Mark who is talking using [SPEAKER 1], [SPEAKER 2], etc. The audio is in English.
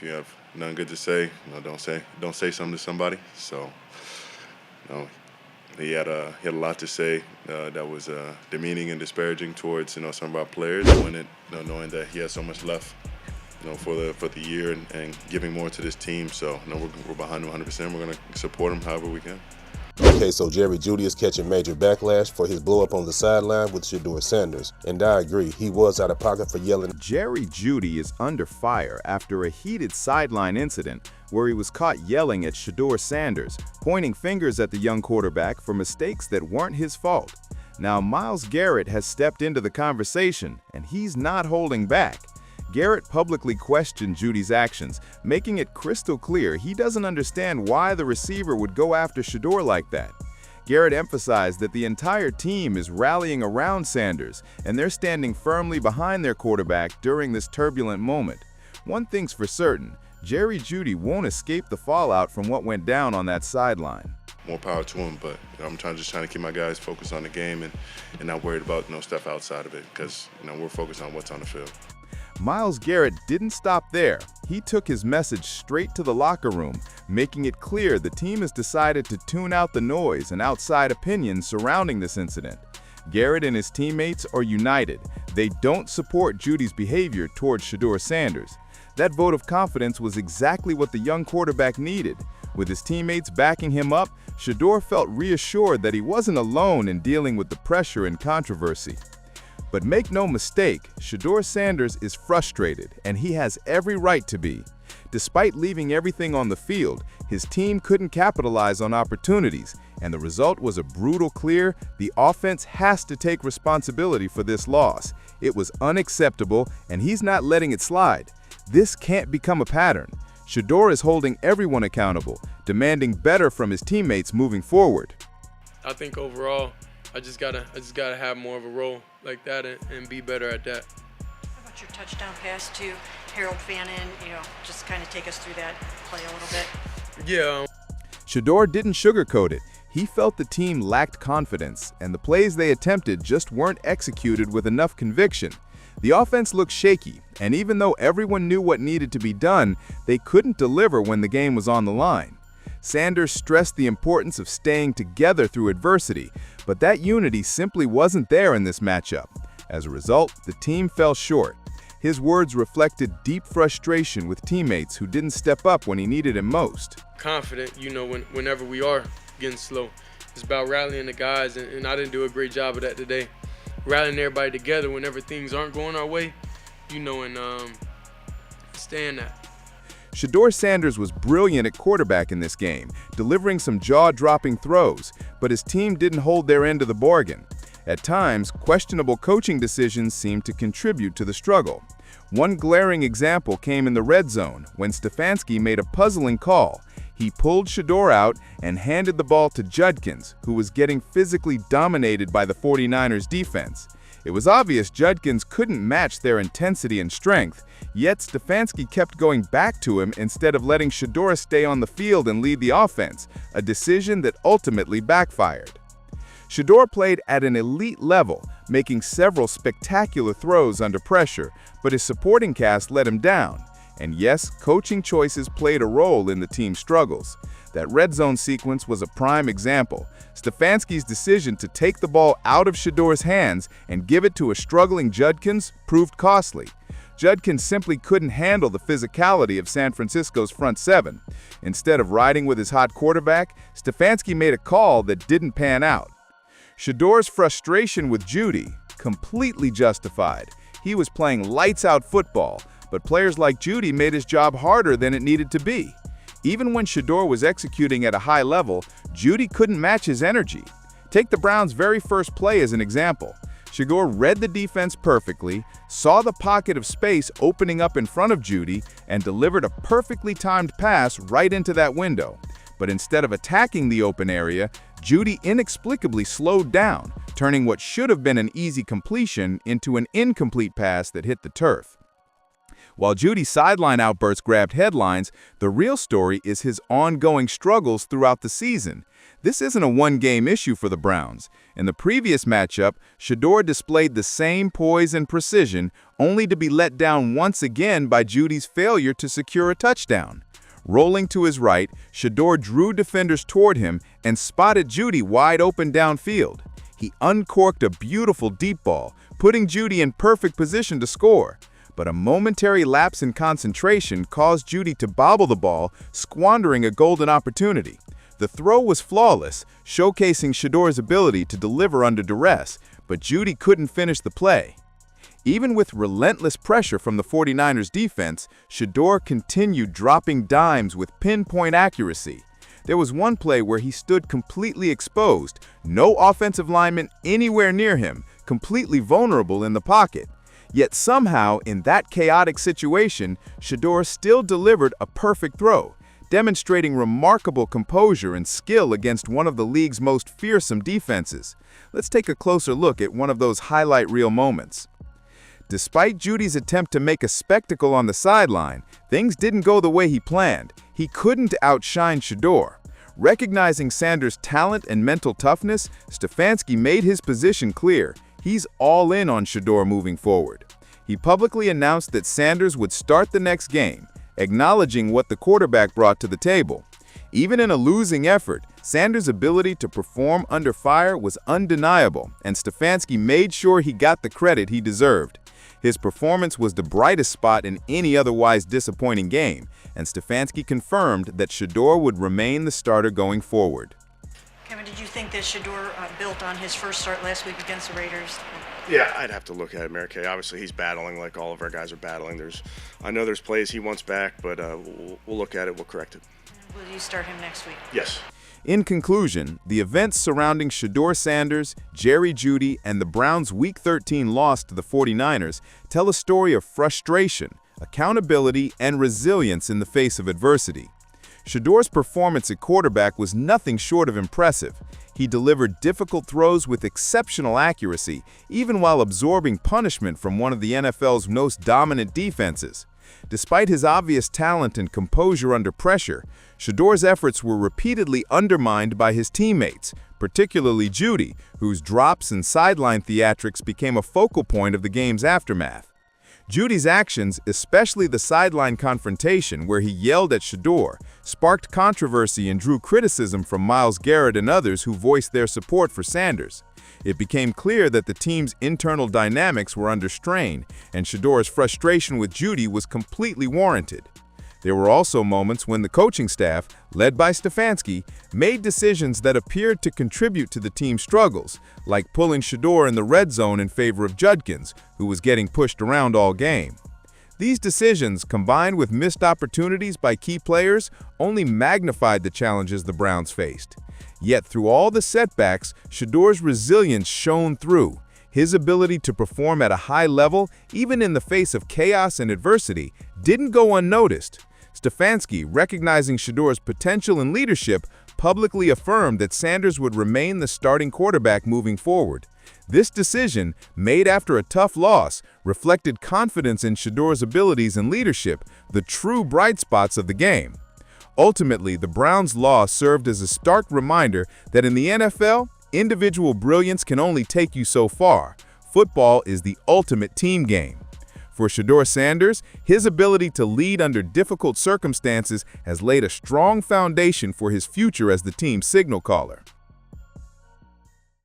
[SPEAKER 1] if you have nothing good to say, don't say something to somebody. So, he had a lot to say that was demeaning and disparaging towards some of our players, knowing that he has so much left for the year and giving more to this team. So we're behind him 100%. We're going to support him however we can.
[SPEAKER 2] Okay, so Jerry Jeudy is catching major backlash for his blow-up on the sideline with Shedeur Sanders. And I agree, he was out of pocket for yelling.
[SPEAKER 3] Jerry Jeudy is under fire after a heated sideline incident where he was caught yelling at Shedeur Sanders, pointing fingers at the young quarterback for mistakes that weren't his fault. Now, Myles Garrett has stepped into the conversation, and he's not holding back. Garrett publicly questioned Judy's actions, making it crystal clear he doesn't understand why the receiver would go after Shedeur like that. Garrett emphasized that the entire team is rallying around Sanders, and they're standing firmly behind their quarterback during this turbulent moment. One thing's for certain, Jerry Jeudy won't escape the fallout from what went down on that sideline.
[SPEAKER 1] More power to him, but I'm just trying to keep my guys focused on the game and not worried about stuff outside of it, because we're focused on what's on the field.
[SPEAKER 3] Myles Garrett didn't stop there. He took his message straight to the locker room, making it clear the team has decided to tune out the noise and outside opinions surrounding this incident. Garrett and his teammates are united. They don't support Judy's behavior towards Shedeur Sanders. That vote of confidence was exactly what the young quarterback needed. With his teammates backing him up, Shedeur felt reassured that he wasn't alone in dealing with the pressure and controversy. But make no mistake, Shedeur Sanders is frustrated, and he has every right to be. Despite leaving everything on the field, his team couldn't capitalize on opportunities, and the result was a brutal clear. The offense has to take responsibility for this loss. It was unacceptable, and he's not letting it slide. This can't become a pattern. Shedeur is holding everyone accountable, demanding better from his teammates moving forward.
[SPEAKER 4] I think overall, I just gotta have more of a role like that and be better at that.
[SPEAKER 5] How about your touchdown pass to Harold Fannin? Just kind of take us through that play a little bit.
[SPEAKER 4] Yeah.
[SPEAKER 3] Shedeur didn't sugarcoat it. He felt the team lacked confidence, and the plays they attempted just weren't executed with enough conviction. The offense looked shaky, and even though everyone knew what needed to be done, they couldn't deliver when the game was on the line. Sanders stressed the importance of staying together through adversity, but that unity simply wasn't there in this matchup. As a result, the team fell short. His words reflected deep frustration with teammates who didn't step up when he needed him most.
[SPEAKER 4] Confident, whenever we are getting slow. It's about rallying the guys, and I didn't do a great job of that today. Rallying everybody together whenever things aren't going our way, and staying that.
[SPEAKER 3] Shedeur Sanders was brilliant at quarterback in this game, delivering some jaw-dropping throws, but his team didn't hold their end of the bargain. At times, questionable coaching decisions seemed to contribute to the struggle. One glaring example came in the red zone when Stefanski made a puzzling call. He pulled Shedeur out and handed the ball to Judkins, who was getting physically dominated by the 49ers defense. It was obvious Judkins couldn't match their intensity and strength, yet Stefanski kept going back to him instead of letting Shedeur stay on the field and lead the offense, a decision that ultimately backfired. Shedeur played at an elite level, making several spectacular throws under pressure, but his supporting cast let him down. And yes, coaching choices played a role in the team's struggles. That red zone sequence was a prime example. Stefanski's decision to take the ball out of Shedeur's hands and give it to a struggling Judkins proved costly. Judkins simply couldn't handle the physicality of San Francisco's front seven. Instead of riding with his hot quarterback, Stefanski made a call that didn't pan out. Shedeur's frustration with Judy, completely justified. He was playing lights-out football, but players like Judy made his job harder than it needed to be. Even when Shedeur was executing at a high level, Judy couldn't match his energy. Take the Browns' very first play as an example. Shedeur read the defense perfectly, saw the pocket of space opening up in front of Judy, and delivered a perfectly timed pass right into that window. But instead of attacking the open area, Judy inexplicably slowed down, turning what should have been an easy completion into an incomplete pass that hit the turf. While Judy's sideline outbursts grabbed headlines, the real story is his ongoing struggles throughout the season. This isn't a one-game issue for the Browns. In the previous matchup, Shedeur displayed the same poise and precision, only to be let down once again by Judy's failure to secure a touchdown. Rolling to his right, Shedeur drew defenders toward him and spotted Judy wide open downfield. He uncorked a beautiful deep ball, putting Judy in perfect position to score. But a momentary lapse in concentration caused Judy to bobble the ball, squandering a golden opportunity. The throw was flawless, showcasing Shedeur's ability to deliver under duress, but Judy couldn't finish the play. Even with relentless pressure from the 49ers defense, Shedeur continued dropping dimes with pinpoint accuracy. There was one play where he stood completely exposed, no offensive lineman anywhere near him, completely vulnerable in the pocket. Yet somehow, in that chaotic situation, Shedeur still delivered a perfect throw, demonstrating remarkable composure and skill against one of the league's most fearsome defenses. Let's take a closer look at one of those highlight reel moments. Despite Judy's attempt to make a spectacle on the sideline, things didn't go the way he planned. He couldn't outshine Shedeur. Recognizing Sanders' talent and mental toughness, Stefanski made his position clear. He's all in on Shedeur moving forward. He publicly announced that Sanders would start the next game, acknowledging what the quarterback brought to the table. Even in a losing effort, Sanders' ability to perform under fire was undeniable, and Stefanski made sure he got the credit he deserved. His performance was the brightest spot in any otherwise disappointing game, and Stefanski confirmed that Shedeur would remain the starter going forward.
[SPEAKER 5] Kevin, did you think that Shedeur built on his first start last week against the Raiders?
[SPEAKER 6] Yeah, I'd have to look at it, Mary Kay. Obviously, he's battling like all of our guys are battling. I know there's plays he wants back, but we'll look at it. We'll correct it.
[SPEAKER 5] Will you start him next week?
[SPEAKER 6] Yes.
[SPEAKER 3] In conclusion, the events surrounding Shedeur Sanders, Jerry Jeudy, and the Browns' Week 13 loss to the 49ers tell a story of frustration, accountability, and resilience in the face of adversity. Shedeur's performance at quarterback was nothing short of impressive. He delivered difficult throws with exceptional accuracy, even while absorbing punishment from one of the NFL's most dominant defenses. Despite his obvious talent and composure under pressure, Shedeur's efforts were repeatedly undermined by his teammates, particularly Judy, whose drops and sideline theatrics became a focal point of the game's aftermath. Judy's actions, especially the sideline confrontation where he yelled at Shedeur, sparked controversy and drew criticism from Myles Garrett and others who voiced their support for Sanders. It became clear that the team's internal dynamics were under strain, and Shedeur's frustration with Judy was completely warranted. There were also moments when the coaching staff, led by Stefanski, made decisions that appeared to contribute to the team's struggles, like pulling Shedeur in the red zone in favor of Judkins, who was getting pushed around all game. These decisions, combined with missed opportunities by key players, only magnified the challenges the Browns faced. Yet through all the setbacks, Shedeur's resilience shone through. His ability to perform at a high level, even in the face of chaos and adversity, didn't go unnoticed. Stefanski, recognizing Shedeur's potential and leadership, publicly affirmed that Sanders would remain the starting quarterback moving forward. This decision, made after a tough loss, reflected confidence in Shedeur's abilities and leadership, the true bright spots of the game. Ultimately, the Browns' loss served as a stark reminder that in the NFL, individual brilliance can only take you so far. Football is the ultimate team game. For Shedeur Sanders, his ability to lead under difficult circumstances has laid a strong foundation for his future as the team's signal caller.